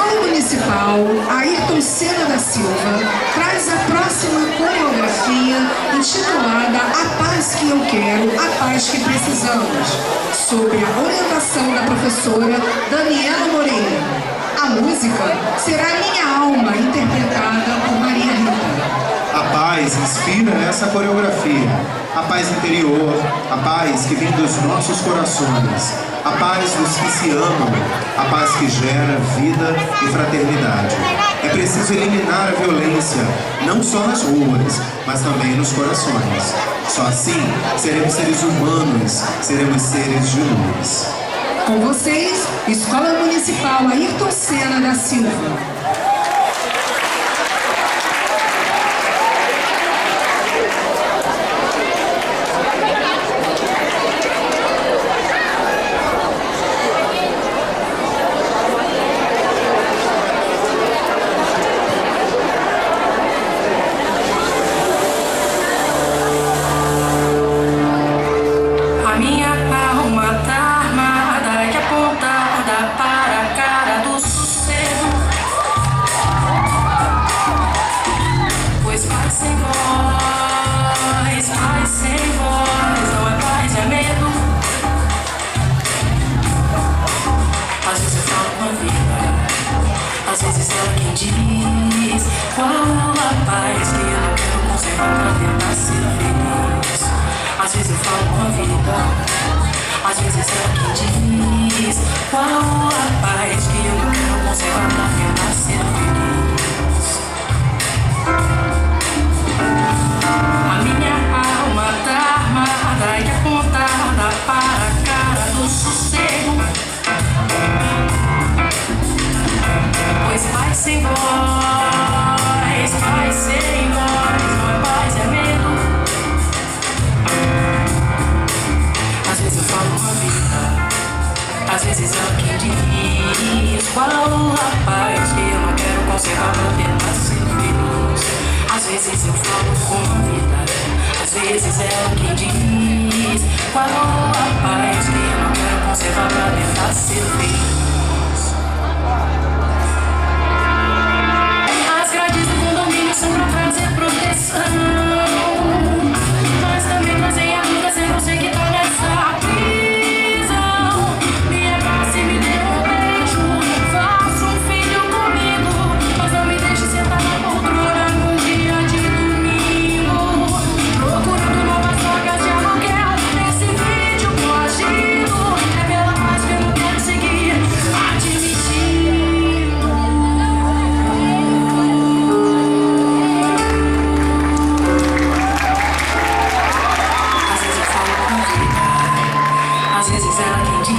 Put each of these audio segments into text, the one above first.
Escola Municipal Ayrton Senna da Silva traz a próxima coreografia intitulada A Paz que Eu Quero, A Paz que Precisamos, sob a orientação da professora Daniela Moreira. A música será Minha Alma, interpretada por Maria Rita. A paz inspira essa coreografia, a paz interior, a paz que vem dos nossos corações, a paz dos que se amam, a paz que gera vida e fraternidade. É preciso eliminar a violência, não só nas ruas, mas também nos corações. Só assim seremos seres humanos, seremos seres de luz. Com vocês, Escola Municipal Ayrton Senna da Silva. Às vezes ela quem diz qual a paz que eu não quero conservar pra tentar ser feliz. Às vezes eu falo com a vida, às vezes ela quem diz qual a paz que eu não quero conservar pra tentar ser feliz. A minha alma tá armada e apontada para a cara do sossego. Pois paz sem voz, paz sem voz, não é paz, é medo. Às vezes eu falo com a vida, às vezes ela quem diz qual a paz que eu não quero conservar pra tentar ser feliz. Às vezes eu falo com a vida, às vezes ela quem diz qual a paz que eu não quero conservar pra tentar ser feliz. São pra trazer proteção, mas também trazem a vida sem você que tá nessa prisão. Me abrace, me dê um beijo, faça um filho comigo, mas não me deixe sentar na poltrona num dia de domingo, procurando novas vagas de aluguel. Nesse vídeo coagido, é pela paz que eu não quero seguir admitindo. Às vezes ela quem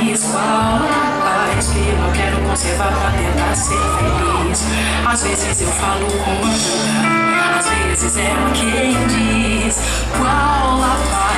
diz qual a paz que eu não quero conservar pra tentar ser feliz. Às vezes eu falo com a vida, às vezes ela quem diz qual a paz